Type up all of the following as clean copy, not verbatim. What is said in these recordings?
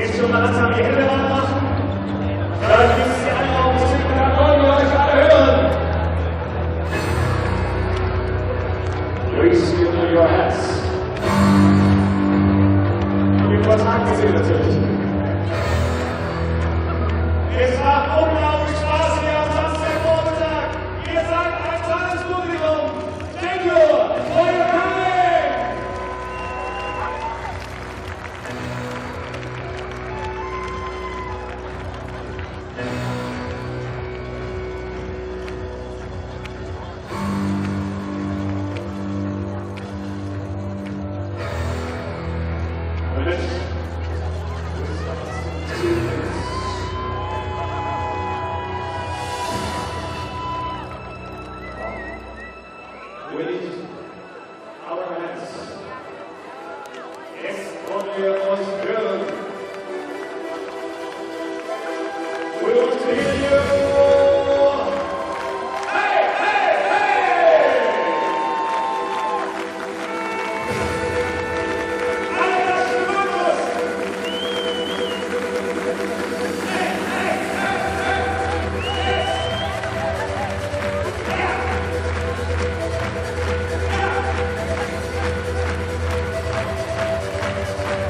schon mal langsam die Hände warm machen. Vielleicht ist die Einraum bestimmt, dann wollen wir euch alle hören. Please give me your hands. Und den Vertrag gesehen natürlich. Es war unglaublich Spaß hier am Samstagvormittag. Ihr seid ein tolles Publikum. Thank you for your coming. We need our hands. Jetzt wollen wir euch hören. We want to hear you. Hey, hey, hey! Alle das Schwimmus! Hey, hey,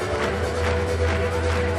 hey, hey!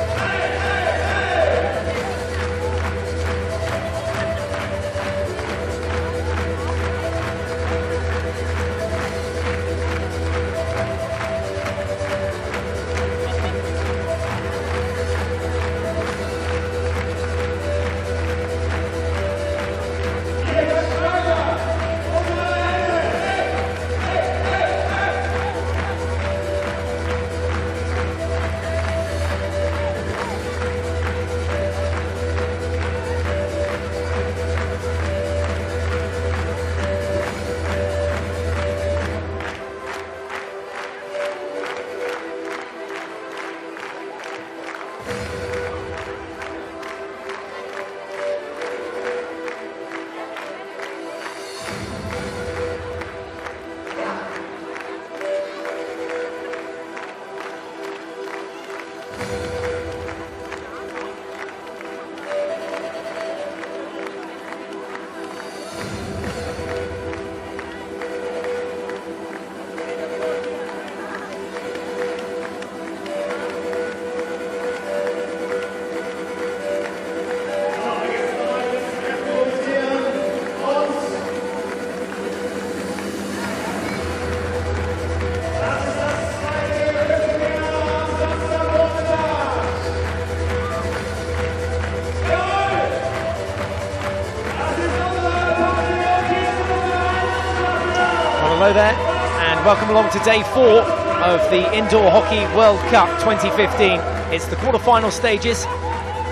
Hello there, and welcome along to day 4 of the Indoor Hockey World Cup 2015. It's the quarter-final stages,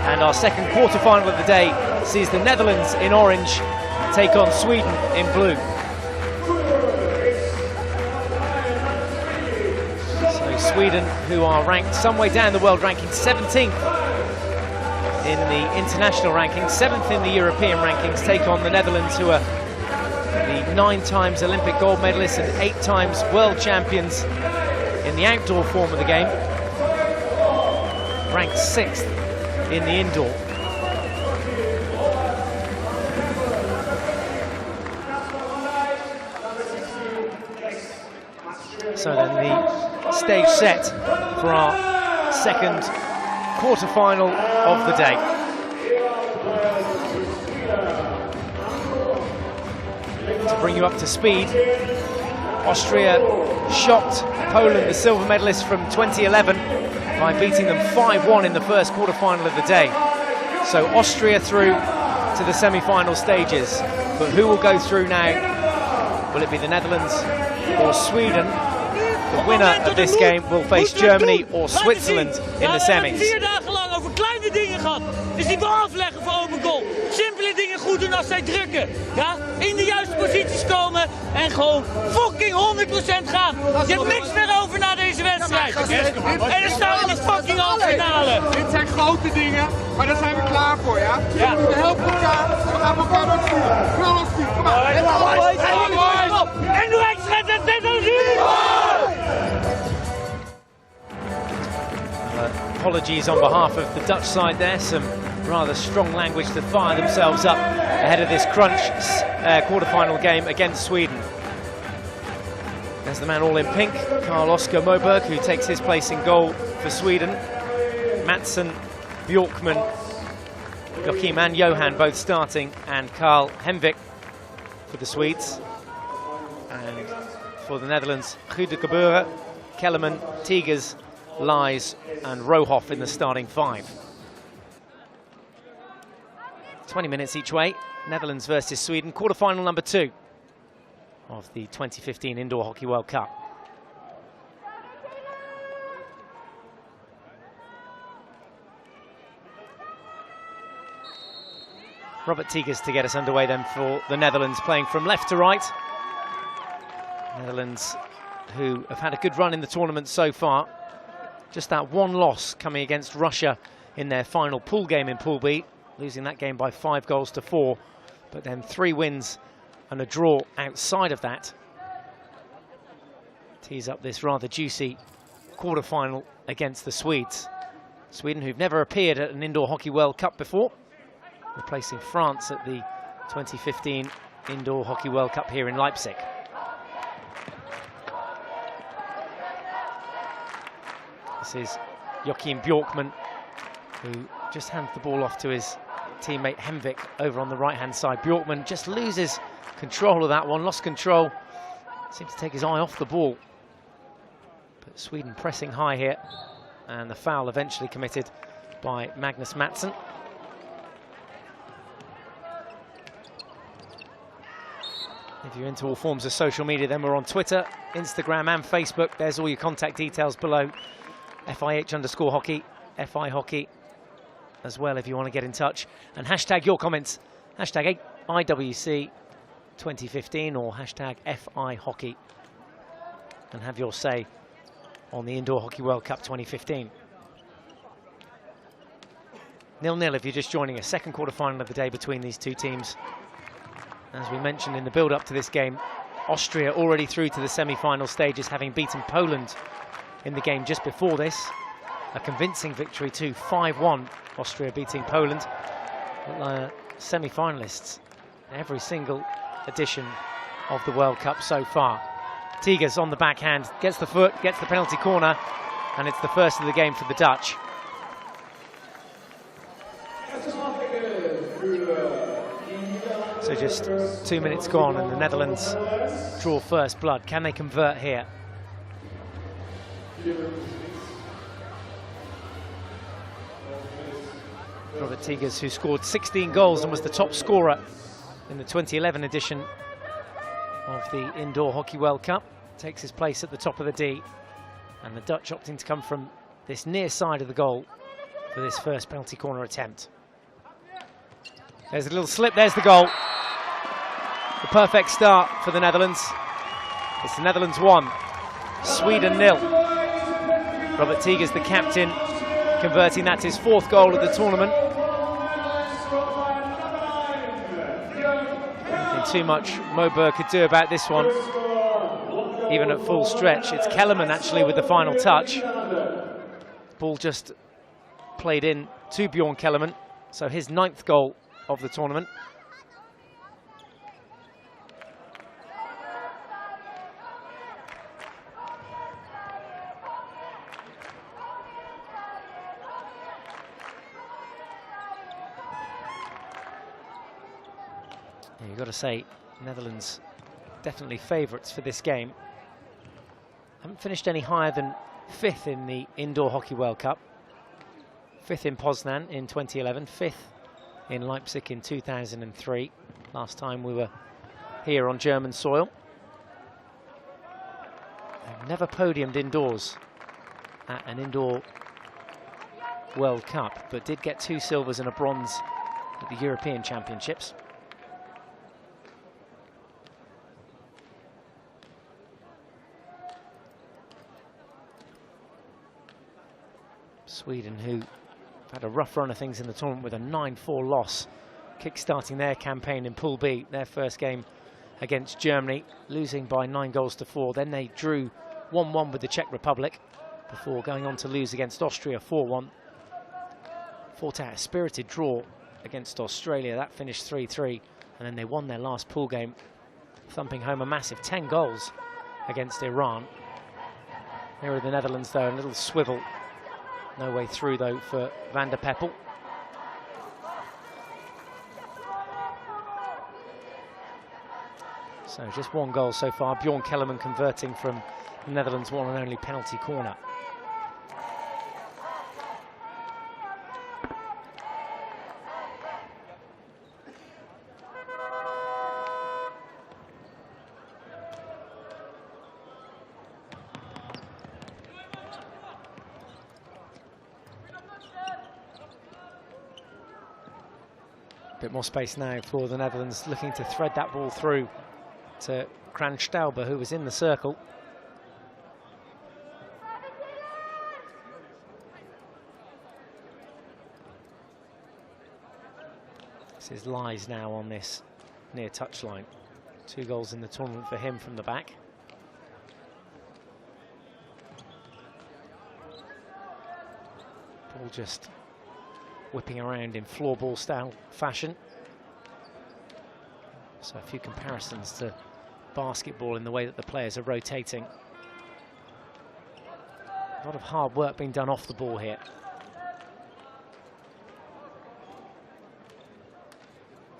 and our second quarter-final of the day sees the Netherlands in orange take on Sweden in blue. So Sweden, who are ranked some way down the world ranking, 17th in the international rankings, 7th in the European rankings, take on the Netherlands, who are the 9 times Olympic gold medalists and 8 times world champions in the outdoor form of the game, ranked 6th in the indoor. So then the stage set for our second quarter-final of the day. To bring you up to speed, Austria shocked Poland, the silver medalists from 2011, by beating them 5-1 in the first quarter-final of the day. So Austria through to the semi-final stages. But who will go through now? Will it be the Netherlands or Sweden? The winner of this game will face Germany or Switzerland in the semis. Dus die bal afleggen voor open goal. Simpele dingen goed doen als zij drukken. Ja? In de juiste posities komen en gewoon fucking 100% gaan. Je hebt niks meer over na deze wedstrijd. En dan staan we in de fucking halve finale. Dit zijn grote dingen, maar daar zijn we klaar voor, ja? We helpen elkaar, we gaan elkaar wat voeren. Knal ons team, kom maar. En doe extra dat dit als jullie! apologies on behalf of the Dutch side there. Some rather strong language to fire themselves up ahead of this crunch quarter-final game against Sweden. There's the man all in pink, Carl-Oskar Moberg, who takes his place in goal for Sweden. Mattsson, Bjorkman, Joachim and Johan both starting, and Karl Henvik for the Swedes. And for the Netherlands, Goedegebeure, Kellerman, Tigers, Lies and Rohoff in the starting 5. 20 minutes each way, Netherlands versus Sweden, quarter-final number 2 of the 2015 Indoor Hockey World Cup. Robert Tigers to get us underway then for the Netherlands, playing from left to right. Netherlands, who have had a good run in the tournament so far. Just that one loss coming against Russia in their final pool game in Pool B, losing that game by 5-4, but then 3 wins and a draw outside of that. Tees up this rather juicy quarter-final against the Swedes. Sweden, who've never appeared at an Indoor Hockey World Cup before, replacing France at the 2015 Indoor Hockey World Cup here in Leipzig. This is Joachim Bjorkman, who just hands the ball off to his teammate Henvik over on the right-hand side. Bjorkman just loses control of that one, lost control, seems to take his eye off the ball. But Sweden pressing high here, and the foul eventually committed by Magnus Mattsson. If you're into all forms of social media, then we're on Twitter, Instagram and Facebook. There's all your contact details below. FIH_hockey, FI Hockey as well if you want to get in touch. And hashtag your comments, hashtag IWC 2015 or hashtag FI Hockey, and have your say on the Indoor Hockey World Cup 2015. 0-0 if you're just joining us. Second quarter-final of the day between these two teams. As we mentioned in the build-up to this game, Austria already through to the semi-final stages, having beaten Poland in the game just before this. A convincing victory too, 5-1, Austria beating Poland. Semi-finalists every single edition of the World Cup so far. Tigers on the backhand, gets the foot, gets the penalty corner, and it's the first of the game for the Dutch. So just 2 minutes gone and the Netherlands draw first blood. Can they convert here? Robert Tigers, who scored 16 goals and was the top scorer in the 2011 edition of the Indoor Hockey World Cup, takes his place at the top of the D. And the Dutch opting to come from this near side of the goal for this first penalty corner attempt. There's a little slip, there's the goal. The perfect start for the Netherlands. It's the Netherlands 1, Sweden 0. Robert Tigers, the captain, converting that to his 4th goal of the tournament. Nothing too much Moberg could do about this one, even at full stretch. It's Kellerman actually with the final touch. Ball just played in to Bjorn Kellerman, so his 9th goal of the tournament. Yeah, you've got to say, Netherlands definitely favourites for this game. Haven't finished any higher than 5th in the Indoor Hockey World Cup. 5th in Poznan in 2011, 5th in Leipzig in 2003. Last time we were here on German soil. They've never podiumed indoors at an Indoor World Cup, but did get 2 silvers and a bronze at the European Championships. Sweden, who had a rough run of things in the tournament with a 9-4 loss, kick-starting their campaign in Pool B, their first game against Germany, losing by 9-4. Then they drew 1-1 with the Czech Republic, before going on to lose against Austria 4-1. Fought out a spirited draw against Australia. That finished 3-3, and then they won their last pool game, thumping home a massive 10 goals against Iran. Here are the Netherlands, though, a little swivel. No way through, though, for Van der Peppel. So just one goal so far. Bjorn Kellerman converting from the Netherlands' one and only penalty corner. Bit more space now for the Netherlands, looking to thread that ball through to Kranstauber, who was in the circle. This is Lies now on this near touchline. 2 goals in the tournament for him from the back. Ball just whipping around in floorball style fashion. So a few comparisons to basketball in the way that the players are rotating. A lot of hard work being done off the ball here.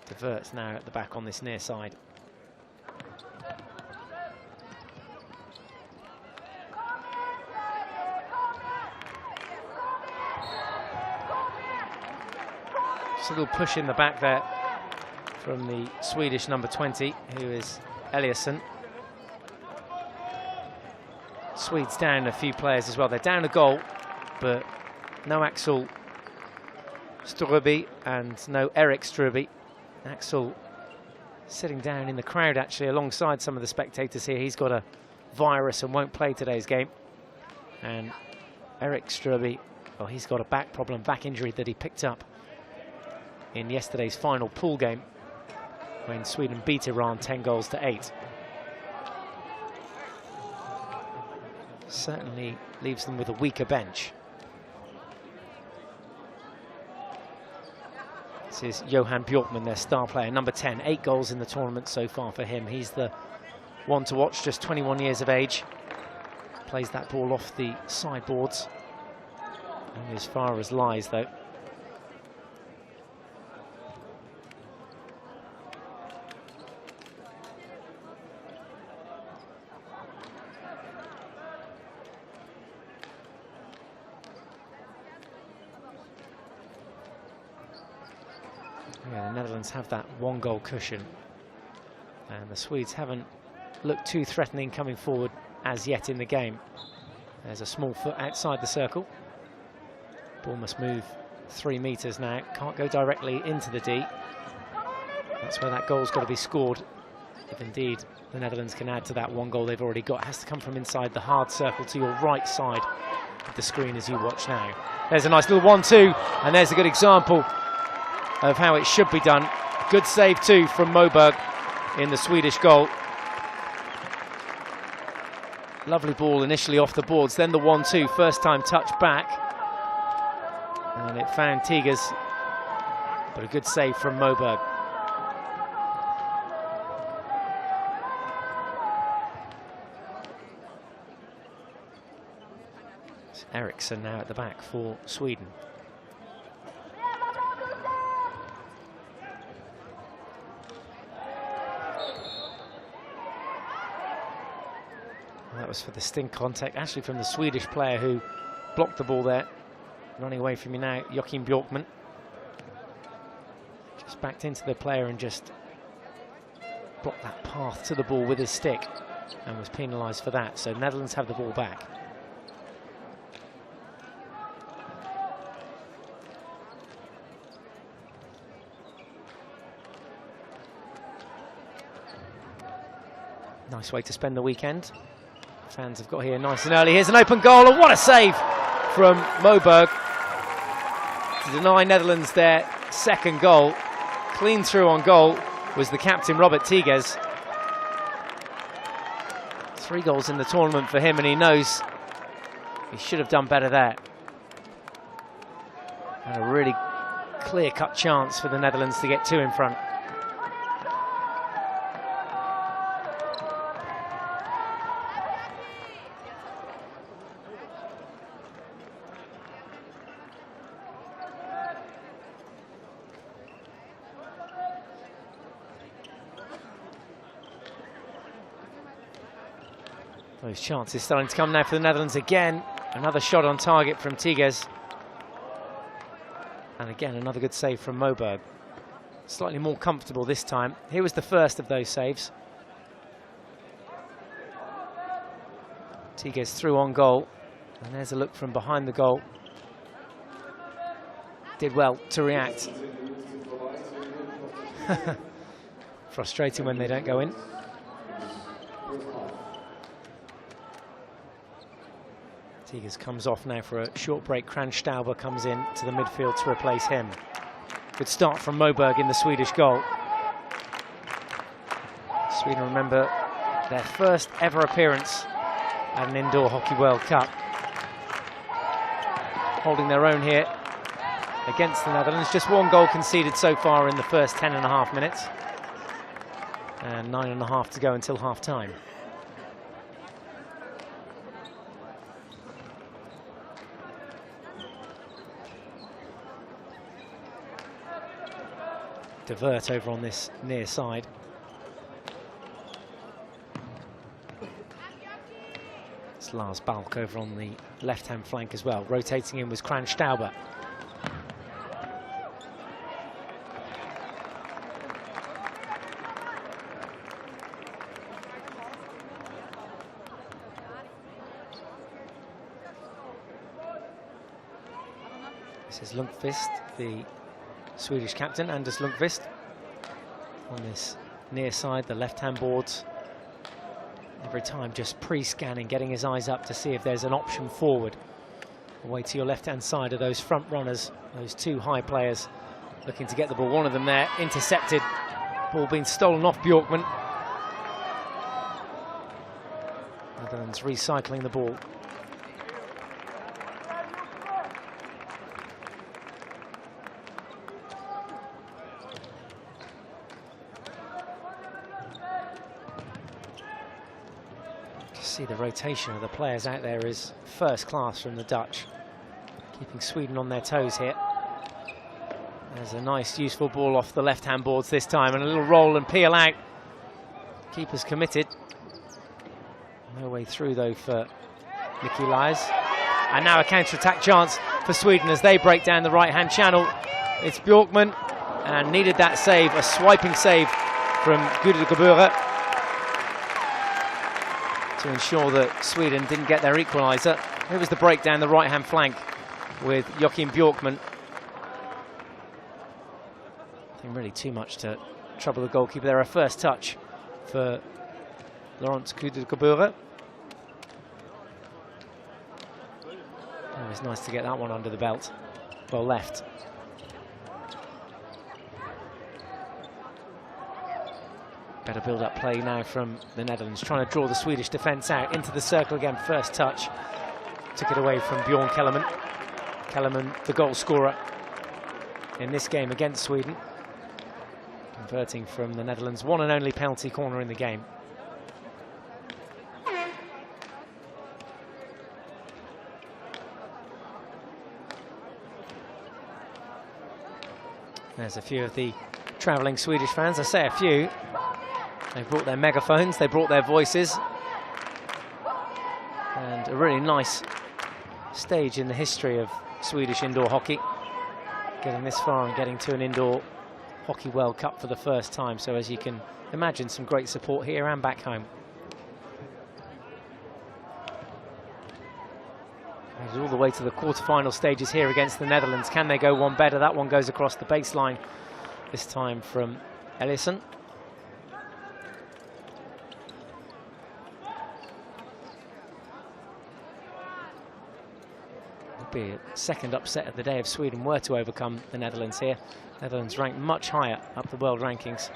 Diverts now at the back on this near side. Just a little push in the back there from the Swedish number 20, who is Eliasson. Swedes down a few players as well. They're down a goal, but no Axel Ströby and no Erik Ströby. Axel sitting down in the crowd, actually, alongside some of the spectators here. He's got a virus and won't play today's game. And Erik Ströby, well, he's got a back problem, back injury that he picked up in yesterday's final pool game, when Sweden beat Iran 10 goals to 8. Certainly leaves them with a weaker bench. This is Johan Bjorkman, their star player, number 10. 8 goals in the tournament so far for him. He's the one to watch, just 21 years of age. Plays that ball off the sideboards. Only as far as Lies, though. Yeah, the Netherlands have that 1-goal cushion, and the Swedes haven't looked too threatening coming forward as yet in the game. There's a small foot outside the circle. Ball must move 3 meters now. Can't go directly into the D. That's where that goal's got to be scored, if indeed the Netherlands can add to that 1 goal they've already got. It has to come from inside the hard circle to your right side of the screen as you watch now. There's a nice little 1-2, and there's a good example of how it should be done. Good save too from Moberg in the Swedish goal. Lovely ball initially off the boards, then the 1-2, first time touch back, and it found Tigers, but a good save from Moberg. It's Eriksson now at the back for Sweden. That was for the stink contact, actually from the Swedish player who blocked the ball there. Running away from you now, Joachim Bjorkman. Just backed into the player and just blocked that path to the ball with his stick and was penalised for that. So Netherlands have the ball back. Nice way to spend the weekend. Fans have got here nice and early. Here's an open goal, and what a save from Moberg to deny Netherlands their 2nd goal. Clean through on goal was the captain, Robert Tigers. 3 goals in the tournament for him, and he knows He should have done better there. And a really clear-cut chance for the Netherlands to get 2 in front. Those chances starting to come now for the Netherlands again. Another shot on target from Tigges. And again, another good save from Moberg. Slightly more comfortable this time. Here was the first of those saves. Tigges through on goal. And there's a look from behind the goal. Did well to react. Frustrating when they don't go in. Tigges comes off now for a short break. Kranstauber comes in to the midfield to replace him. Good start from Moberg in the Swedish goal. Sweden, remember, their first ever appearance at an Indoor Hockey World Cup. Holding their own here against the Netherlands. Just 1 goal conceded so far in the first 10.5 minutes. And 9.5 to go until half-time. Divert over on this near side. It's Lars Balk over on the left-hand flank as well. Rotating in was Kranstauber. This is Lundqvist, the Swedish captain, Anders Lundqvist, on this near side, the left-hand boards. Every time just pre-scanning, getting his eyes up to see if there's an option forward. Away to your left-hand side are those front runners, those 2 high players looking to get the ball. One of them there, intercepted. Ball being stolen off Bjorkman. Netherlands recycling the ball. See, the rotation of the players out there is first class from the Dutch, keeping Sweden on their toes here. There's a nice useful ball off the left-hand boards this time, and a little roll and peel out. Keeper's committed. No way through though for Nicky Lies. And now a counter-attack chance for Sweden as they break down the right-hand channel. It's Bjorkman, and needed that save, a swiping save from Gudegebure, to ensure that Sweden didn't get their equaliser. Here was the break down the right-hand flank with Joachim Bjorkman. Nothing really too much to trouble the goalkeeper there. A first touch for Laurens Gudegebure. It was nice to get that one under the belt. Well left. Better build-up play now from the Netherlands, trying to draw the Swedish defence out into the circle again. First touch, took it away from Bjorn Kellerman. Kellerman, the goal scorer in this game against Sweden, converting from the Netherlands' one and only penalty corner in the game. There's a few of the travelling Swedish fans. I say a few. They brought their megaphones, they brought their voices. And a really nice stage in the history of Swedish indoor hockey. Getting this far and getting to an Indoor Hockey World Cup for the first time. So as you can imagine, some great support here and back home. All the way to the quarter-final stages here against the Netherlands. Can they go one better? That one goes across the baseline, this time from Ellison. Be a second upset of the day if Sweden were to overcome the Netherlands here. Netherlands ranked much higher up the world rankings.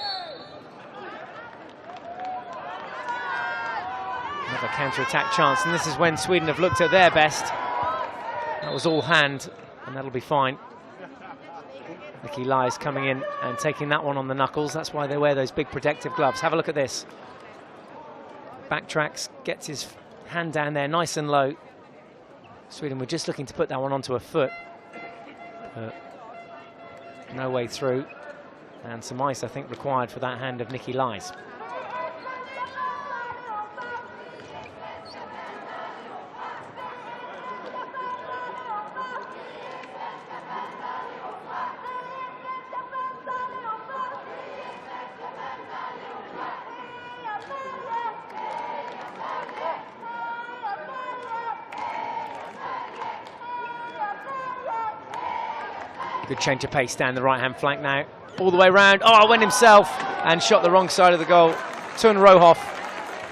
Another counter-attack chance, and this is when Sweden have looked at their best. That was all hand, and that'll be fine. Nicky Lies coming in and taking that one on the knuckles. That's why they wear those big protective gloves. Have a look at this. Backtracks, gets his hand down there nice and low. Sweden were just looking to put that one onto a foot. But no way through. And some ice, I think, required for that hand of Nicky Lies. Good change of pace down the right-hand flank now. All the way round. Oh, went himself and shot the wrong side of the goal. Tun Rohoff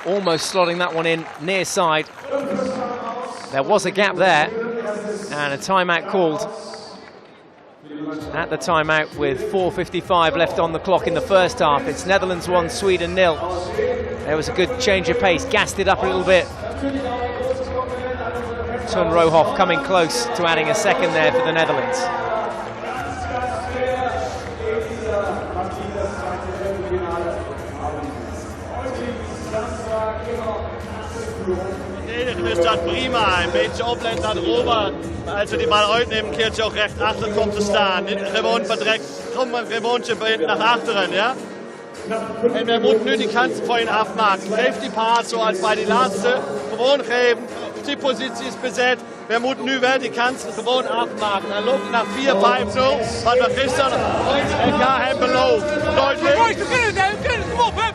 almost slotting that one in near side. There was a gap there and a timeout called. At the timeout with 4:55 left on the clock in the first half. It's Netherlands 1, Sweden 0. There was a good change of pace, gassed it up a little bit. Tun Rohoff coming close to adding a second there for the Netherlands. Verdedigen is dat prima. Een beetje opletten naar Robert. Als we die bal uitnemen, een keertje ook recht achter komt te staan. Niet gewoon verdrekt, kom een gewoontje naar achteren, ja? En we moeten nu die kansen voor je afmaken. Geef die paas zoals bij die laatste. Gewoon geven. Die positie is bezet. We moeten nu wel die kansen gewoon afmaken. En lopen naar 4-5-0. Wat we gisteren elkaar hebben beloofd. Duidelijk. We kunnen, kom op, hè!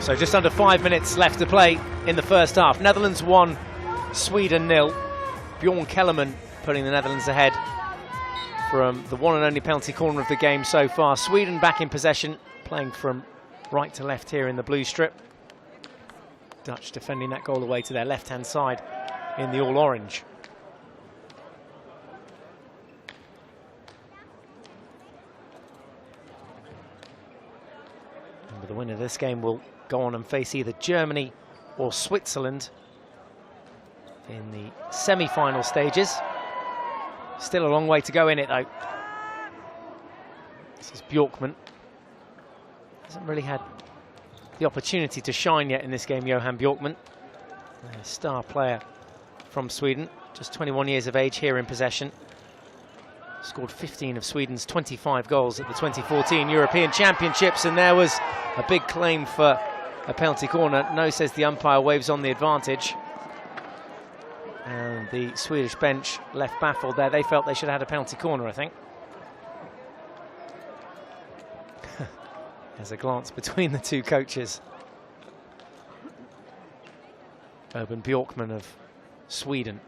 So just under 5 minutes left to play in the first half. Netherlands 1, Sweden 0. Bjorn Kellerman putting the Netherlands ahead from the one and only penalty corner of the game so far. Sweden back in possession, playing from right to left here in the blue strip. Dutch defending that goal away to their left-hand side in the all-orange. The winner of this game will go on and face either Germany or Switzerland in the semi-final stages. Still a long way to go in it, though. This is Bjorkman. Hasn't really had the opportunity to shine yet in this game, Johan Bjorkman. A star player from Sweden, just 21 years of age here in possession. Scored 15 of Sweden's 25 goals at the 2014 European Championships, and there was a big claim for a penalty corner. No, says the umpire, waves on the advantage. And the Swedish bench left baffled there. They felt they should have had a penalty corner, I think. There's a glance between the two coaches. Urban Bjorkman of Sweden.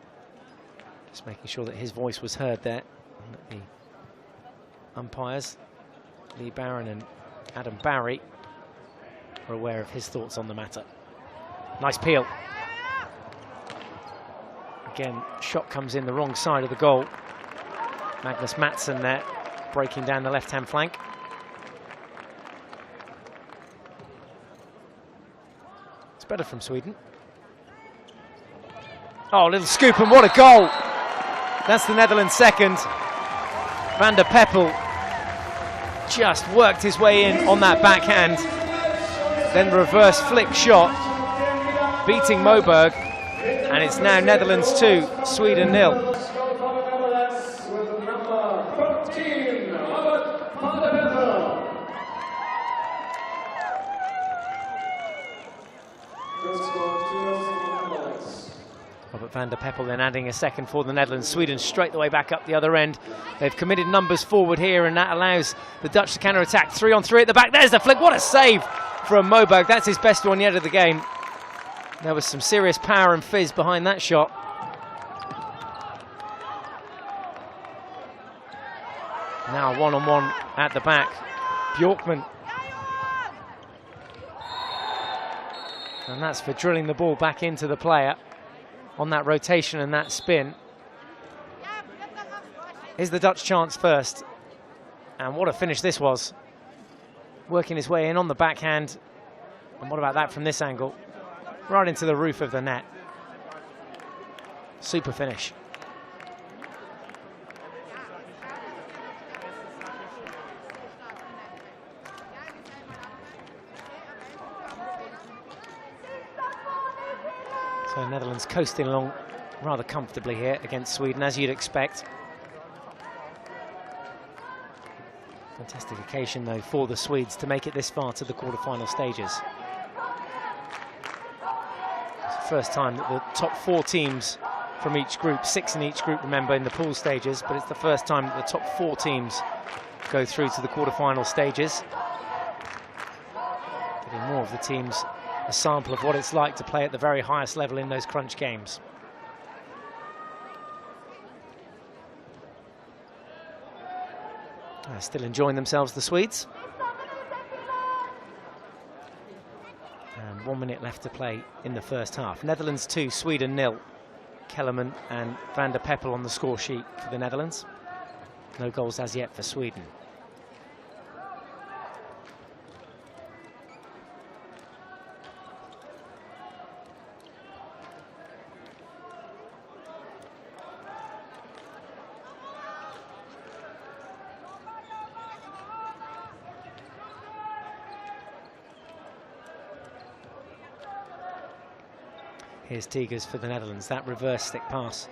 Just making sure that his voice was heard there. The umpires, Lee Barron and Adam Barry, are aware of his thoughts on the matter. Nice peel. Again, shot comes in the wrong side of the goal. Magnus Mattsson there, breaking down the left-hand flank. It's better from Sweden. Oh, a little scoop, and what a goal! That's the Netherlands' second. Van der Peppel just worked his way in on that backhand. Then reverse flick shot, beating Moberg. And it's now Netherlands 2, Sweden 0. Robert van der Peppel then adding a second for the Netherlands. Sweden straight the way back up the other end. They've committed numbers forward here, and that allows the Dutch to counter-attack. 3-on-3 at the back. There's the flick. What a save from Moberg. That's his best one yet of the game. There was some serious power and fizz behind that shot. Now one-on-one at the back. Bjorkman. And that's for drilling the ball back into the player on that rotation and that spin. Here's the Dutch chance first. And what a finish this was. Working his way in on the backhand. And what about that from this angle? Right into the roof of the net. Super finish. So Netherlands coasting along rather comfortably here against Sweden, as you'd expect. Fantastic occasion, though, for the Swedes to make it this far to the quarter-final stages. It's the first time that the top 4 teams from each group, 6 in each group, remember, in the pool stages, but it's the first time that the top 4 teams go through to the quarter-final stages. Giving more of the teams a sample of what it's like to play at the very highest level in those crunch games. Still enjoying themselves, the Swedes. And 1 minute left to play in the first half. Netherlands 2, Sweden 0. Kellerman and Van der Peppel on the score sheet for the Netherlands. No goals as yet for Sweden. Here's Tigers for the Netherlands. That reverse stick pass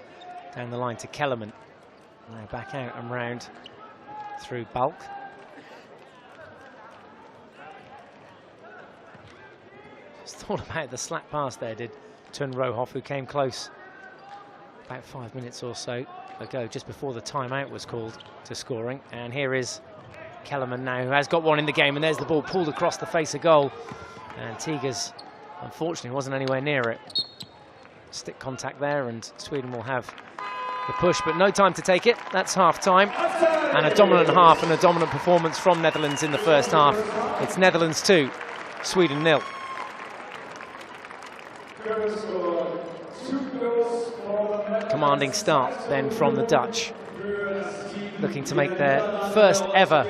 down the line to Kellerman. Now back out and round through Balk. Just thought about the slack pass there, did Tun Rohoff, who came close about 5 minutes or so ago, just before the timeout was called, to scoring. And here is Kellerman now, who has got one in the game, and there's the ball pulled across the face of goal. And Tigers, unfortunately, wasn't anywhere near it. Stick contact there, and Sweden will have the push, but no time to take it. That's half-time, and a dominant half and a dominant performance from Netherlands in the first half. It's Netherlands 2, Sweden 0. Commanding start then from the Dutch, looking to make their first ever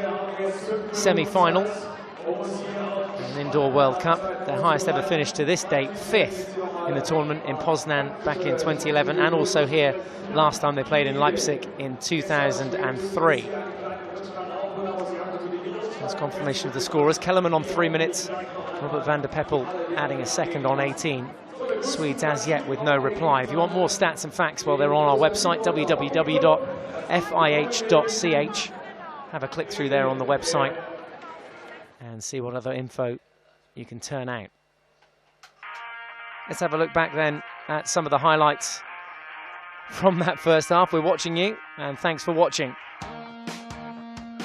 semi-final in an indoor World Cup. Their highest ever finish to this date, 5th in the tournament in Poznan back in 2011, and also here last time they played in Leipzig in 2003. That's confirmation of the scorers. Kellerman on 3 minutes, Robert Van der Peppel adding a second on 18. Swedes as yet with no reply. If you want more stats and facts, well, they're on our website, www.fih.ch. Have a click through there on the website and see what other info you can turn out. Let's have a look back then at some of the highlights from that first half. We're watching you, and thanks for watching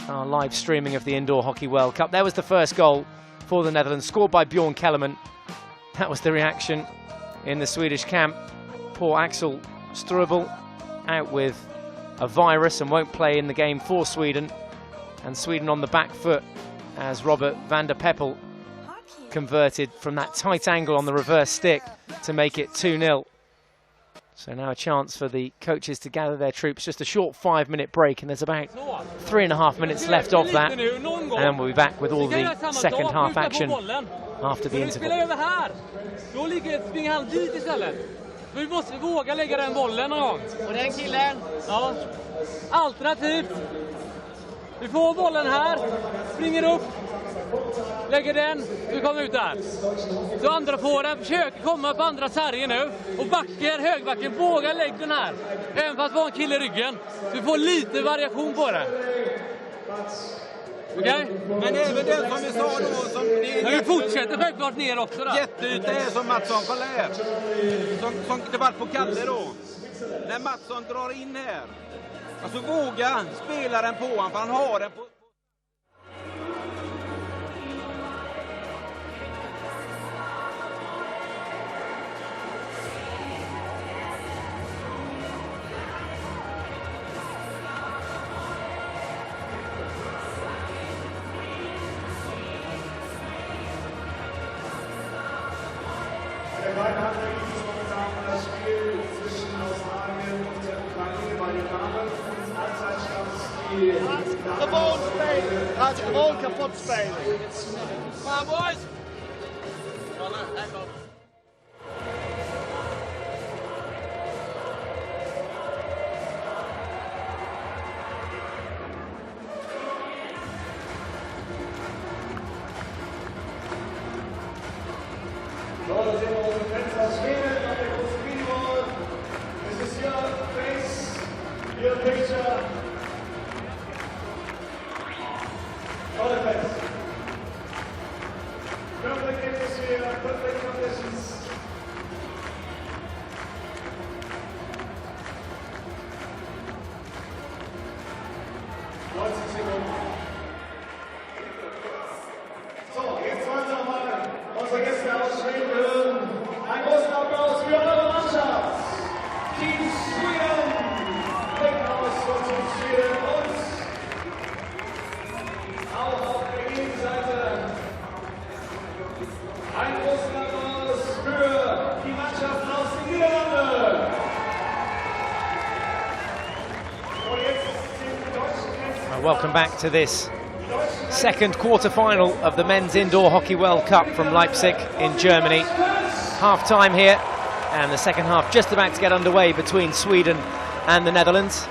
our live streaming of the Indoor Hockey World Cup. There was the first goal for the Netherlands, scored by Bjorn Kellerman. That was the reaction in the Swedish camp. Poor Axel Strubel out with a virus and won't play in the game for Sweden. And Sweden on the back foot as Robert Van der Peppel converted from that tight angle on the reverse stick to make it 2-0. So now a chance for the coaches to gather their troops. Just a short 5-minute break, and there's about 3.5 minutes left of that. And then we'll be back with all the second half action after the interval. Vi måste våga lägga den bollen någon gång. Och den killen? Ja. Alternativt. Vi får bollen här. Springer upp. Lägger den. Vi kommer ut där. Så andra får den. Försöker komma på andra sargen nu. Och backen, högbacken. Våga lägga den här. Även fast vi har en kille i ryggen. Så vi får lite variation på det. Okej? Men även den som vi sa då, som men vi fortsätter självklart ner också då. Jätteyta är som Mattsson, kolla här. Som det var på Kalle då. När Mattsson drar in här. Alltså våga spela den på honom, för han har den på. Gewoon kapot spelen. Come on, boys! dort sehen wir unsere Fans aus Schweden auf der großen Videowall. This is your face, your picture. Tolle Fans. Perfect atmosphere, perfect conditions. So, jetzt wollen wir mal unsere Gäste aus Schweden hören. Einen großen Applaus für eure Mannschaft. Team Sweden. Big Applaus für Team Sweden und auch auf der Gegenseite einen großen Applaus für die Mannschaften aus den Niederlanden. Und jetzt sind die deutschen Gäste. Welcome back to this second quarter-final of the Men's Indoor Hockey World Cup from Leipzig in Germany. Half-time here, and the second half just about to get underway between Sweden and the Netherlands.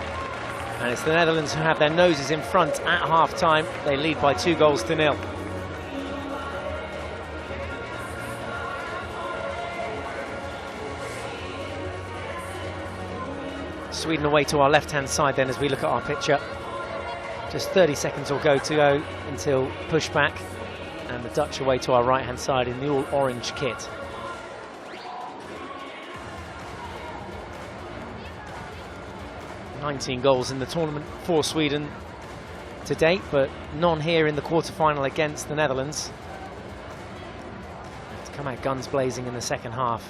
And it's the Netherlands who have their noses in front at half-time. They lead by 2-0. Sweden away to our left-hand side then as we look at our picture. Just 30 seconds or go to go until pushback, and the Dutch away to our right-hand side in the all-orange kit. "19 goals in the tournament for Sweden to date, but none here in the quarter-final against the Netherlands. To come out guns blazing in the second half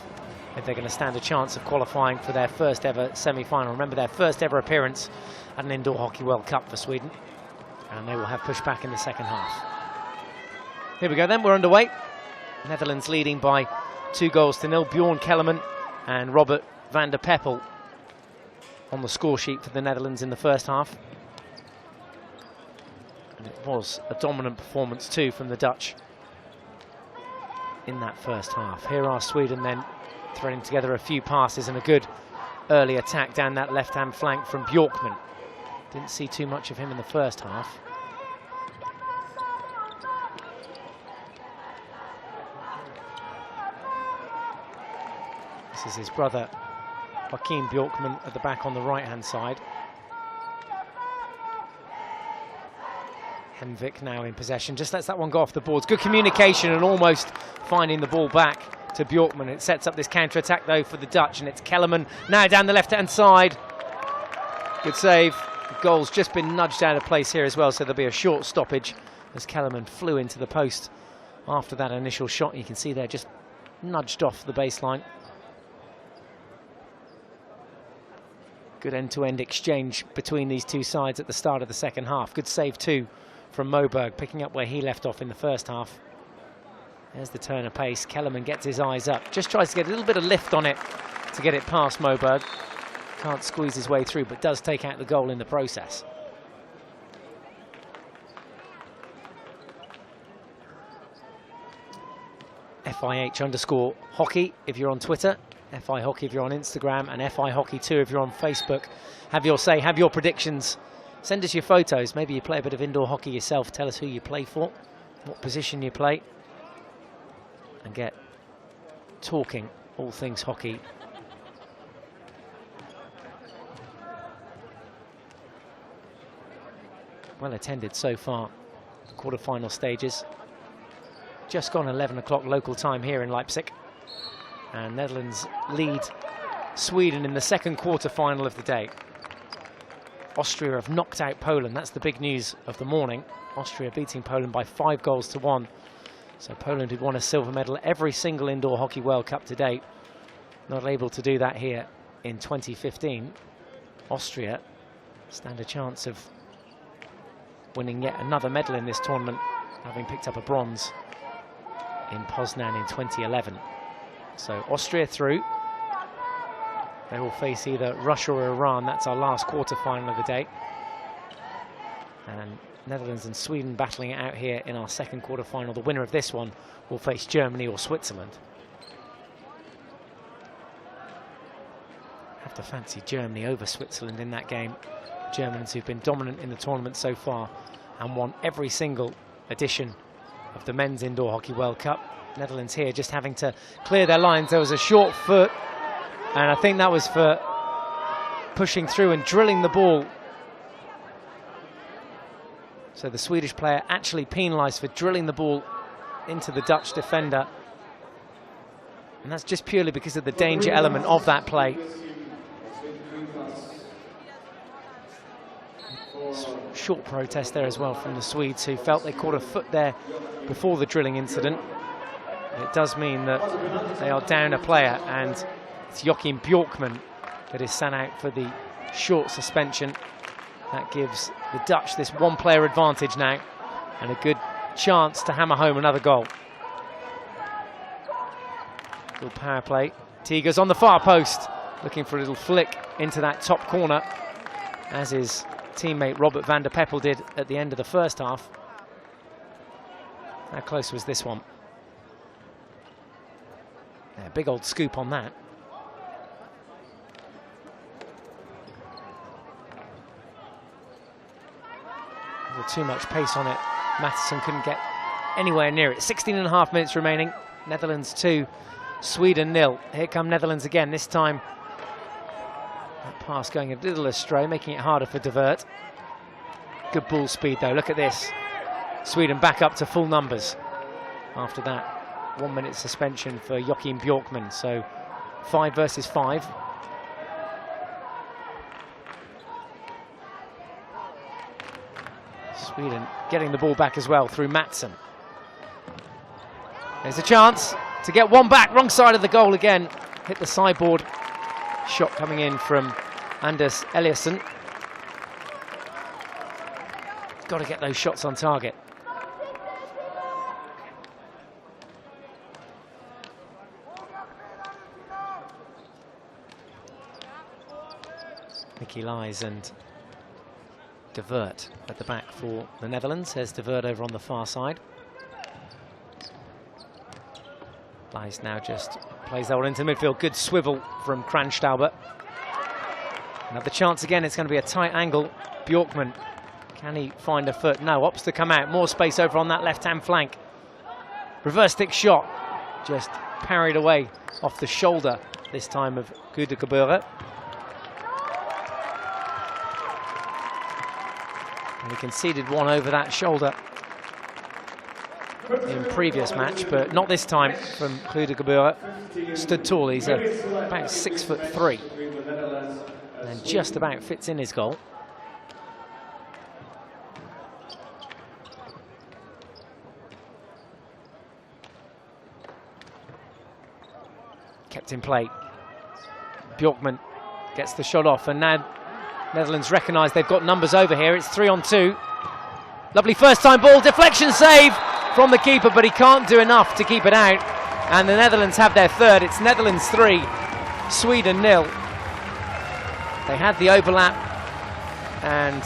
if they're going to stand a chance of qualifying for their first ever semi-final. Remember, their first ever appearance at an Indoor Hockey World Cup for Sweden. And they will have pushback in the second half. Here we go then, we're underway. Netherlands leading by 2-0. Bjorn Kellerman and Robert van der Peppel on the score sheet for the Netherlands in the first half. And it was a dominant performance too from the Dutch in that first half. Here are Sweden then threading together a few passes and a good early attack down that left-hand flank from Bjorkman. Didn't see too much of him in the first half. This is his brother, Joachim Bjorkman, at the back on the right-hand side. Henvik now in possession, just lets that one go off the boards. Good communication and almost finding the ball back to Bjorkman. It sets up this counter-attack though for the Dutch, and it's Kellerman now down the left-hand side. Good save. The goal's just been nudged out of place here as well, so there'll be a short stoppage as Kellerman flew into the post after that initial shot. You can see there just nudged off the baseline. Good end-to-end exchange between these two sides at the start of the second half. Good save too from Moberg, picking up where he left off in the first half. There's the turn of pace. Kellerman gets his eyes up, just tries to get a little bit of lift on it to get it past Moberg. Can't squeeze his way through, but does take out the goal in the process. FIH_hockey if you're on Twitter, FI Hockey if you're on Instagram, and FI Hockey 2 if you're on Facebook. Have your say, have your predictions. Send us your photos. Maybe you play a bit of indoor hockey yourself. Tell us who you play for, what position you play, and get talking all things hockey. Well attended so far, the quarter-final stages. Just gone 11 o'clock local time here in Leipzig. And Netherlands lead Sweden in the second quarter-final of the day. Austria have knocked out Poland. That's the big news of the morning. Austria beating Poland by 5-1. So Poland, who'd won a silver medal every single Indoor Hockey World Cup to date, not able to do that here in 2015. Austria stand a chance of winning yet another medal in this tournament, having picked up a bronze in Poznan in 2011. So Austria through. They will face either Russia or Iran. That's our last quarter-final of the day. And Netherlands and Sweden battling it out here in our second quarter-final. The winner of this one will face Germany or Switzerland. Have to fancy Germany over Switzerland in that game. Germans who've been dominant in the tournament so far and won every single edition of the Men's Indoor Hockey World Cup. Netherlands here just having to clear their lines. There was a short foot, and I think that was for pushing through and drilling the ball. So the Swedish player actually penalised for drilling the ball into the Dutch defender. And that's just purely because of the danger element of that play. Short protest there as well from the Swedes, who felt they caught a foot there before the drilling incident. It does mean that they are down a player, and it's Joachim Bjorkman that is sent out for the short suspension. That gives the Dutch this one-player advantage now, and a good chance to hammer home another goal. Good power play. Tigers on the far post, looking for a little flick into that top corner, as his teammate Robert van der Peppel did at the end of the first half. How close was this one? Yeah, big old scoop on that. With too much pace on it, Matheson couldn't get anywhere near it. 16.5 minutes remaining. Netherlands 2, Sweden 0. Here come Netherlands again, this time that pass going a little astray, making it harder for De Wert. Good ball speed though, look at this. Sweden back up to full numbers after that 1 minute suspension for Joachim Bjorkman. So 5 versus 5. Sweden getting the ball back as well through Mattsson. There's a chance to get one back, wrong side of the goal again. Hit the sideboard. Shot coming in from Anders Eliasson. Got to get those shots on target. Mickey Lies and De Wert at the back for the Netherlands. There's De Wert over on the far side. Lies now just plays that one into midfield. Good swivel from Kranstauber. Another chance again. It's going to be a tight angle. Bjorkman, can he find a foot? No, opts to come out. More space over on that left-hand flank. Reverse stick shot. Just parried away off the shoulder, this time of Güdegebeuren. And he conceded one over that shoulder in previous match, but not this time from Güdegebeuren. Stood tall, he's about 6'3", and just about fits in his goal. Kept in play. Bjorkman gets the shot off, and now Netherlands recognise they've got numbers over here. It's 3-on-2. Lovely first time ball, deflection save from the keeper, but he can't do enough to keep it out. And the Netherlands have their third. It's Netherlands 3, Sweden 0. They had the overlap, and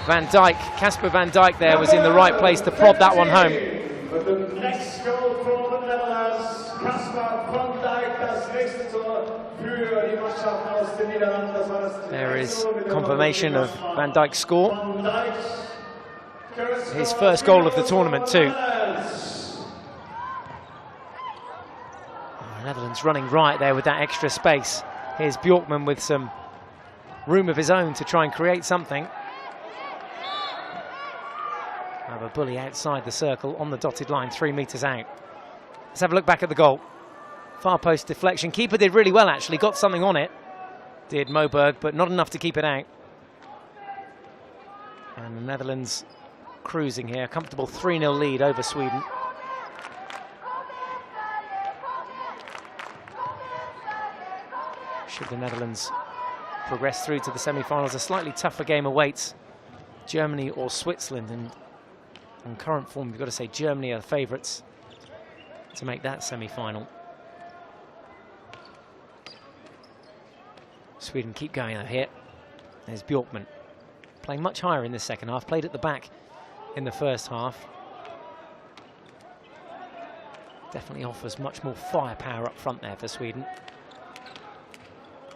Van Dijk, Casper Van Dijk there was in the right place to prod that one home. Next goal for the Netherlands, Casper Van Dijk, das nächste Tor für die Mannschaft aus den Niederlanden. There is confirmation of Van Dijk's score. His first goal of the tournament too. The Netherlands running right there with that extra space. Here's Bjorkman with some room of his own to try and create something. Have a bully outside the circle on the dotted line, 3 meters out. Let's have a look back at the goal. Far post deflection. Keeper did really well actually, got something on it. Did Moberg, but not enough to keep it out. And the Netherlands cruising here, comfortable 3-0 lead over Sweden. Should the Netherlands progress through to the semi-finals, a slightly tougher game awaits Germany or Switzerland, and on current form you've got to say Germany are the favourites to make that semi-final. Sweden keep going out here. There's Bjorkman playing much higher in this second half, played at the back in the first half. Definitely offers much more firepower up front there for Sweden.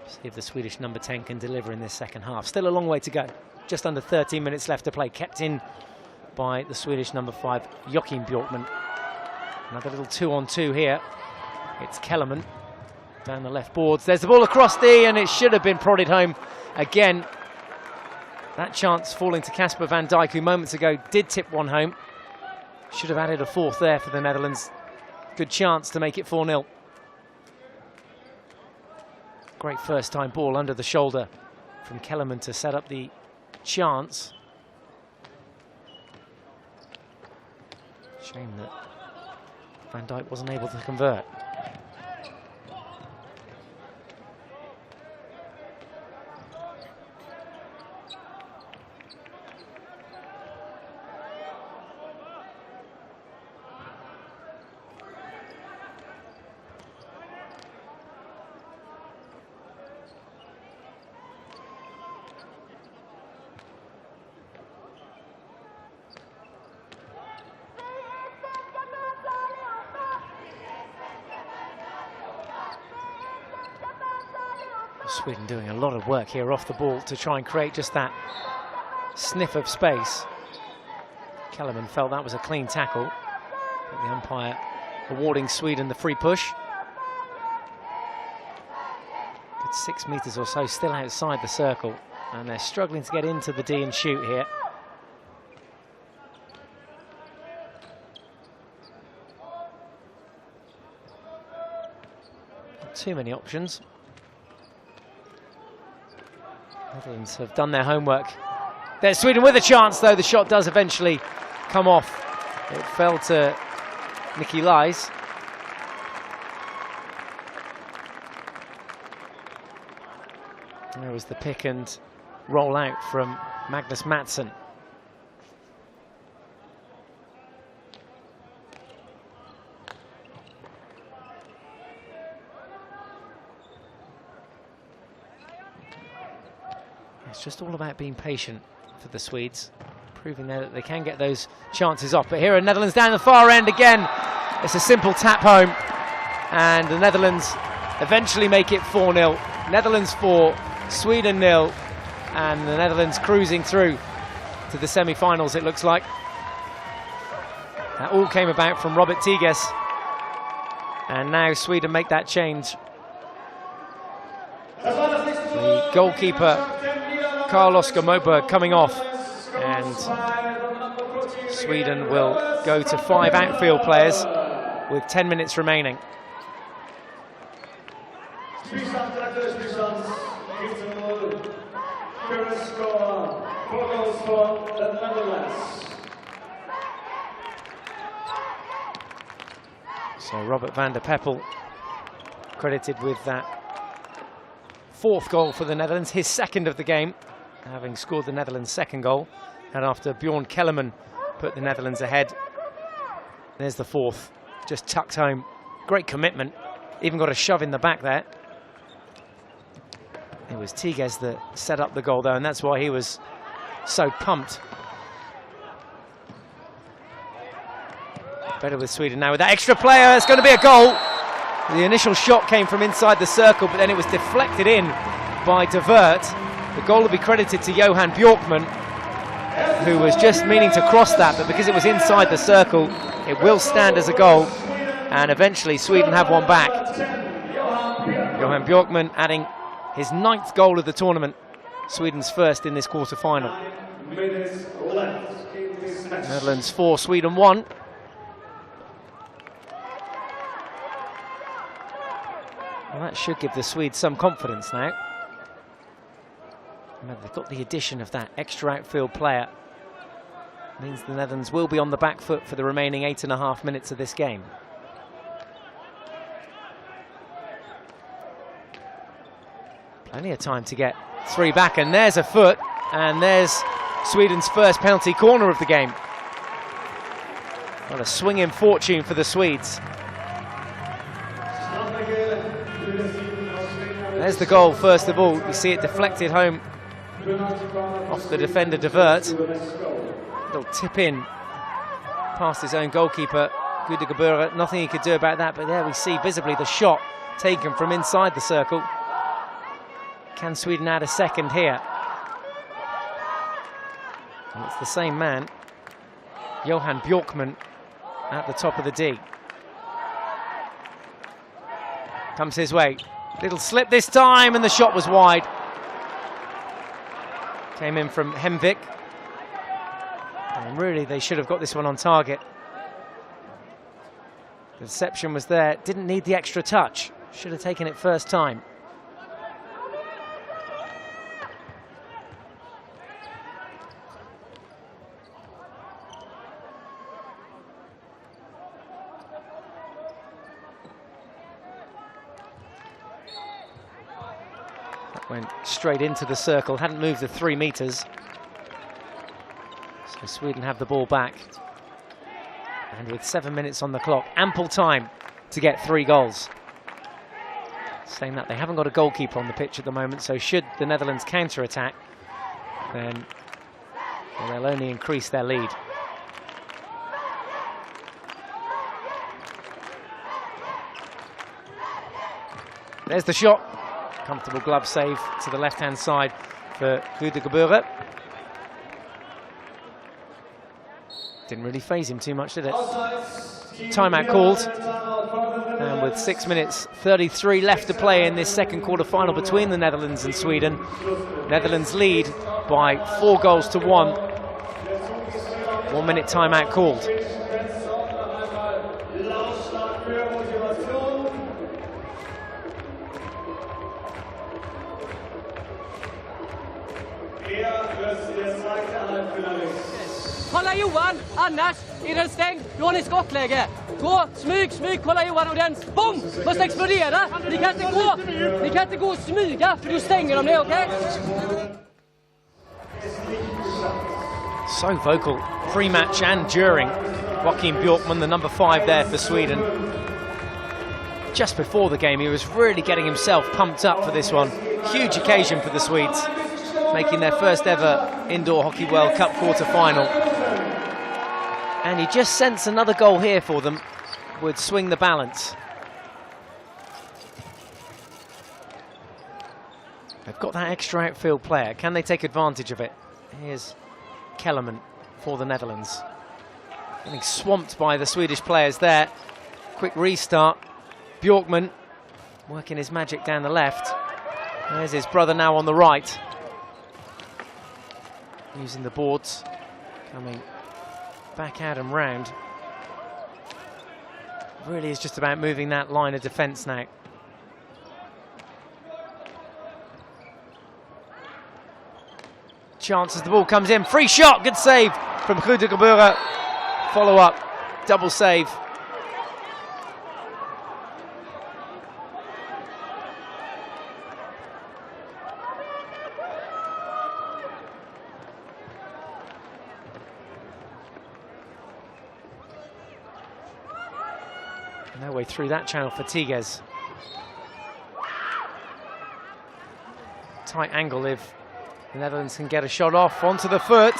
See if the Swedish number 10 can deliver in this second half. Still a long way to go. Just under 13 minutes left to play. Kept in by the Swedish number 5, Joachim Bjorkman. Another little 2-on-2 here. It's Kellerman down the left boards. There's the ball across D, and it should have been prodded home again. That chance falling to Casper van Dijk, who moments ago did tip one home. Should have added a fourth there for the Netherlands. Good chance to make it 4-0. Great first time ball under the shoulder from Kellerman to set up the chance. Shame that Van Dijk wasn't able to convert. Sweden doing a lot of work here off the ball to try and create just that sniff of space. Kellerman felt that was a clean tackle, but the umpire awarding Sweden the free push. Good 6 meters or so still outside the circle, and they're struggling to get into the D and shoot here. Not too many options. Netherlands have done their homework. There's Sweden with a chance, though. The shot does eventually come off. It fell to Nicky Lies. There was the pick and roll out from Magnus Mattsson. It's just all about being patient for the Swedes, proving that they can get those chances off. But here are Netherlands down the far end again. It's a simple tap home, and the Netherlands eventually make it 4-0. Netherlands 4, Sweden 0, and the Netherlands cruising through to the semi-finals, it looks like. That all came about from Robert Tigges, and now Sweden make that change. The goalkeeper Carl-Oskar Moberg coming off, and Sweden will go to 5 outfield players with 10 minutes remaining. So Robert van der Peppel credited with that 4th goal for the Netherlands, his 2nd of the game, having scored the Netherlands' 2nd goal, and after Bjorn Kellerman put the Netherlands ahead. There's the 4th, just tucked home. Great commitment, even got a shove in the back there. It was Tigges that set up the goal though, and that's why he was so pumped. Better with Sweden now with that extra player. It's going to be a goal. The initial shot came from inside the circle, but then it was deflected in by De Wert. The goal will be credited to Johan Bjorkman, who was just meaning to cross that, but because it was inside the circle, it will stand as a goal, and eventually Sweden have one back. Johan Bjorkman adding his 9th goal of the tournament, Sweden's 1st in this quarter-final. Netherlands 4, Sweden 1. Well, that should give the Swedes some confidence now. They've got the addition of that extra outfield player. Means the Netherlands will be on the back foot for the remaining 8.5 minutes of this game. Plenty of time to get 3 back, and there's a foot, and there's Sweden's first penalty corner of the game. What a swinging fortune for the Swedes. There's the goal, first of all. You see it deflected home off the defender De Wert. Little tip in past his own goalkeeper, Gudegebure. Nothing he could do about that, but there we see visibly the shot taken from inside the circle. Can Sweden add a second here? And it's the same man, Johan Bjorkman, at the top of the D. comes his way. Little slip this time, and the shot was wide. Came in from Hemvik. And really, they should have got this one on target. The deception was there. Didn't need the extra touch. Should have taken it first time. Went straight into the circle, hadn't moved the 3 meters. So Sweden have the ball back. And with 7 minutes on the clock, ample time to get 3 goals. Saying that, they haven't got a goalkeeper on the pitch at the moment, so should the Netherlands counter-attack, then they'll only increase their lead. There's the shot. Comfortable glove save to the left-hand side for Goedegebeuren. Didn't really faze him too much, did it? Timeout called. And with 6 minutes 33 left to play in this second quarter-final between the Netherlands and Sweden, Netherlands lead by 4 goals to 1. 1 minute timeout called. Kolla Johan, annars är den stängd. Du har en skottläge. Gå, smyg, kolla Johan och den, boom! Måste explodera. Ni kan inte gå och smyga för du stänger dem det, okej? So vocal pre-match and during. Joakim Björkman, the number 5 there for Sweden. Just before the game, he was really getting himself pumped up for this one. Huge occasion for the Swedes, making their first ever Indoor Hockey World Cup quarter-final. And you just sense another goal here for them would swing the balance. They've got that extra outfield player. Can they take advantage of it? Here's Kellerman for the Netherlands. Getting swamped by the Swedish players there. Quick restart. Björkman working his magic down the left. There's his brother now on the right. Using the boards. Coming back out and round. Really is just about moving that line of defence now. Chance as the ball comes in. Free shot, good save from Goedegebeuren. Follow up, double save. No way through that channel for Tigges. Tight angle if the Netherlands can get a shot off onto the foot.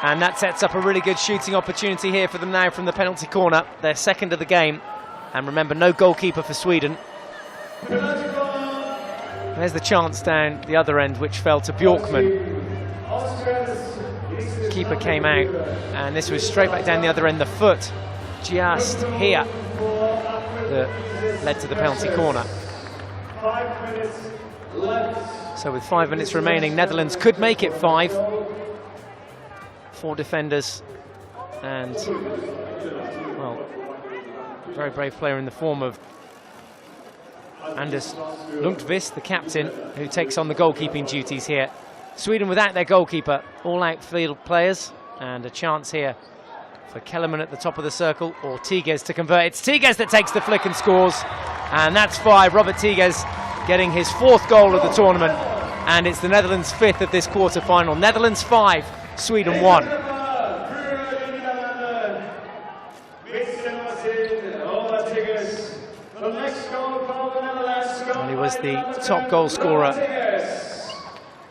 And that sets up a really good shooting opportunity here for them now from the penalty corner. Their second of the game. And remember, no goalkeeper for Sweden. There's the chance down the other end, which fell to Björkman. Keeper came out, and this was straight back down the other end, the foot. Just here that led to the penalty corner. 5 minutes left. So with 5 minutes remaining, Netherlands could make it 5. 4 defenders and, well, a very brave player in the form of Anders Lundqvist, the captain, who takes on the goalkeeping duties here. Sweden without their goalkeeper, all outfield players, and a chance here for Kellerman at the top of the circle, or Tigges to convert. It's Tigges that takes the flick and scores, and that's 5. Robert Tigges getting his 4th goal of the tournament, and it's the Netherlands' 5th of this quarter-final. Netherlands 5, Sweden 1. Well, he was the top goal scorer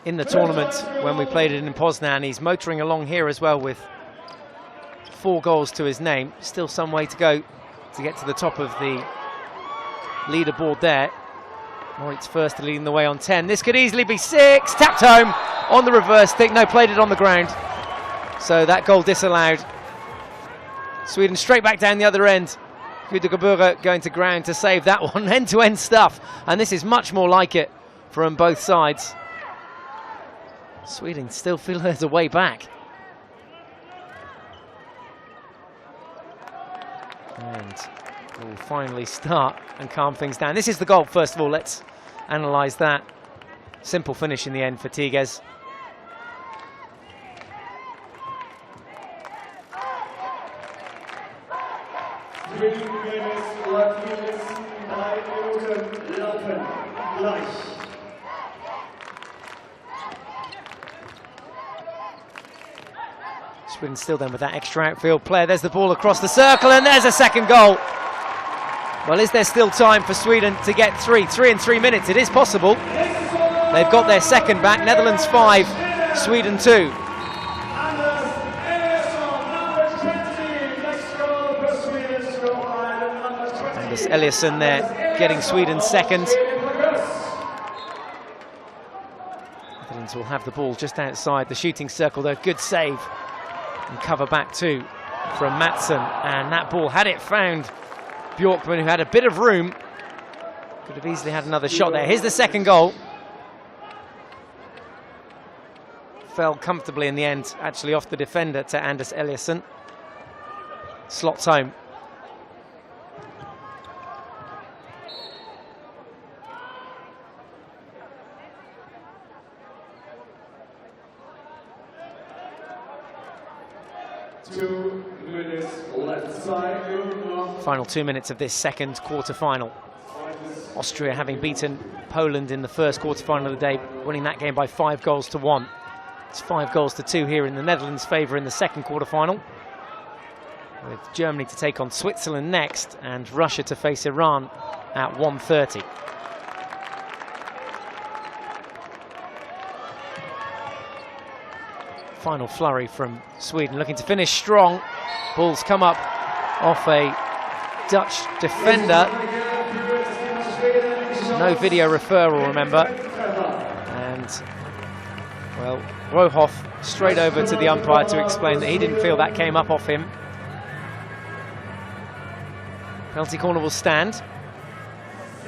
in the tournament when we played it in Poznan. He's motoring along here as well with 4 goals to his name. Still some way to go to get to the top of the leaderboard there. Moritz Förster leading the way on 10. This could easily be 6. Tapped home on the reverse stick. No, played it on the ground. So that goal disallowed. Sweden straight back down the other end. Gudegabura going to ground to save that one. End-to-end stuff, and this is much more like it from both sides. Sweden still feel there's a way back. And we'll finally start and calm things down. This is the goal, first of all. Let's analyse that. Simple finish in the end for Tigges. Sweden still then with that extra outfield player. There's the ball across the circle, and there's a second goal. Well, is there still time for Sweden to get 3 in 3 minutes? It is possible. They've got their second back. Netherlands 5, Sweden 2. Anders Eliasson there getting Sweden's second. Netherlands will have the ball just outside the shooting circle though. Good save. And cover back too from Mattsson, and that ball, had it found Bjorkman, who had a bit of room, could have easily had another shot there. Here's the second goal. Fell comfortably in the end, actually off the defender to Anders Eliasson. Slots home. Final 2 minutes of this second quarter-final. Austria having beaten Poland in the first quarter-final of the day, winning that game by 5-1. It's 5-2 here in the Netherlands' favour in the second quarter-final, with Germany to take on Switzerland next and Russia to face Iran at 1:30. Final flurry from Sweden, looking to finish strong. Balls come up off a Dutch defender. No video referral, remember. And, well, Rohoff straight over to the umpire to explain that he didn't feel that came up off him. Penalty corner will stand.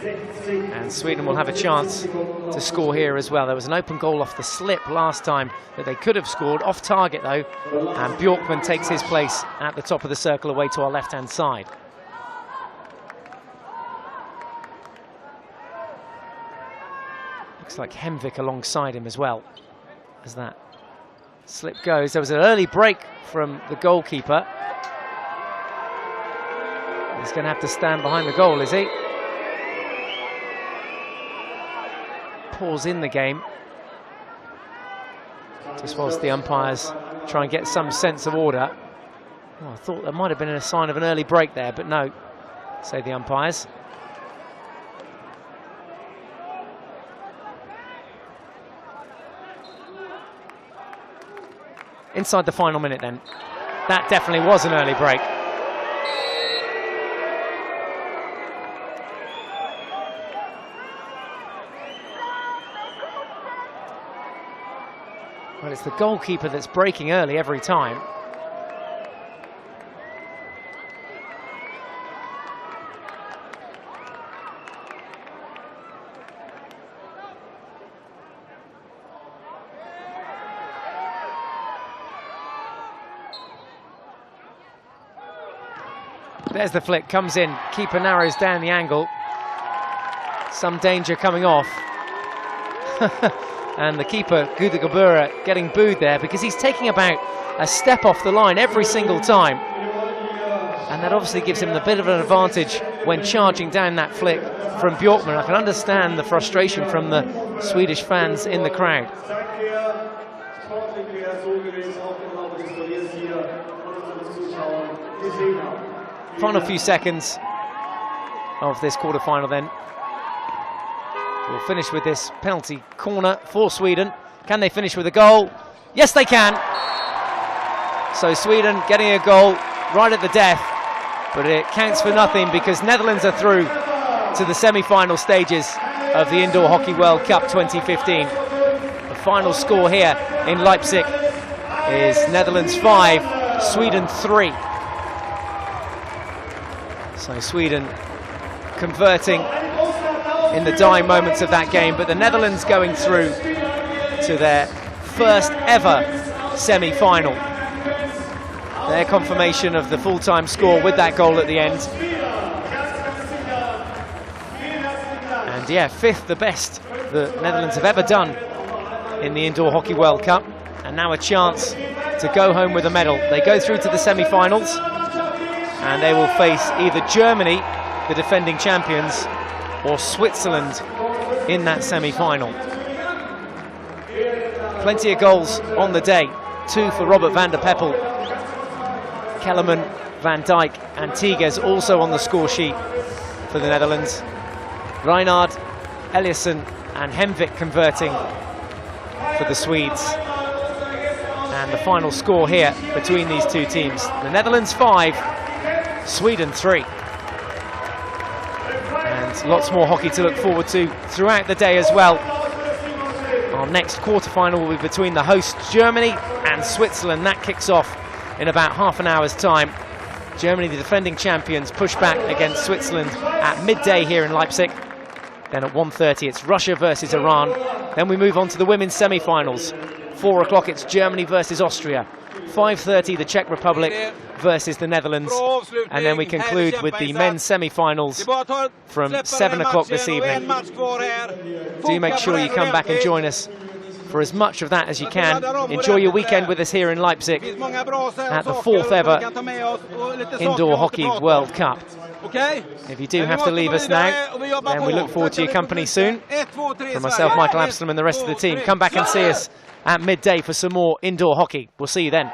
And Sweden will have a chance to score here as well. There was an open goal off the slip last time that they could have scored, off target though, and Bjorkman takes his place at the top of the circle away to our left-hand side. Looks like Hemvik alongside him as well, as that slip goes. There was an early break from the goalkeeper. He's going to have to stand behind the goal, is he? Pause in the game, just whilst the umpires try and get some sense of order. Oh, I thought there might have been a sign of an early break there, but no, say the umpires. Inside the final minute then. That definitely was an early break. Well, it's the goalkeeper that's breaking early every time. There's the flick, comes in, keeper narrows down the angle. Some danger coming off. And the keeper, Gudegabura, getting booed there because he's taking about a step off the line every single time. And that obviously gives him a bit of an advantage when charging down that flick from Bjorkman. I can understand the frustration from the Swedish fans in the crowd. Final few seconds of this quarter-final then. We'll finish with this penalty corner for Sweden. Can they finish with a goal? Yes, they can. So Sweden getting a goal right at the death, but it counts for nothing because Netherlands are through to the semi-final stages of the Indoor Hockey World Cup 2015. The final score here in Leipzig is Netherlands 5, Sweden 3. So Sweden converting in the dying moments of that game, but the Netherlands going through to their first ever semi-final. Their confirmation of the full-time score with that goal at the end. And yeah, 5th the best the Netherlands have ever done in the Indoor Hockey World Cup. And now a chance to go home with a medal. They go through to the semi-finals and they will face either Germany, the defending champions, or Switzerland in that semi-final. Plenty of goals on the day. 2 for Robert van der Peppel. Kellerman, Van Dijk and Tigges also on the score sheet for the Netherlands. Reinhard, Eliasson and Hemvik converting for the Swedes. And the final score here between these two teams. The Netherlands 5, Sweden 3. And lots more hockey to look forward to throughout the day as well. Our next quarter-final will be between the hosts Germany and Switzerland. That kicks off in about half an hour's time. Germany, the defending champions, push back against Switzerland at midday here in Leipzig. Then at 1:30 it's Russia versus Iran. Then we move on to the women's semi-finals. 4 o'clock it's Germany versus Austria. 5:30 the Czech Republic versus the Netherlands. And then we conclude with the men's semi-finals from 7 o'clock this evening. Do make sure you come back and join us for as much of that as you can. Enjoy your weekend with us here in Leipzig at the 4th ever Indoor Hockey World Cup. If you do have to leave us now, then we look forward to your company soon. From myself, Michael Amsterdam, and the rest of the team, come back and see us at midday for some more indoor hockey. We'll see you then.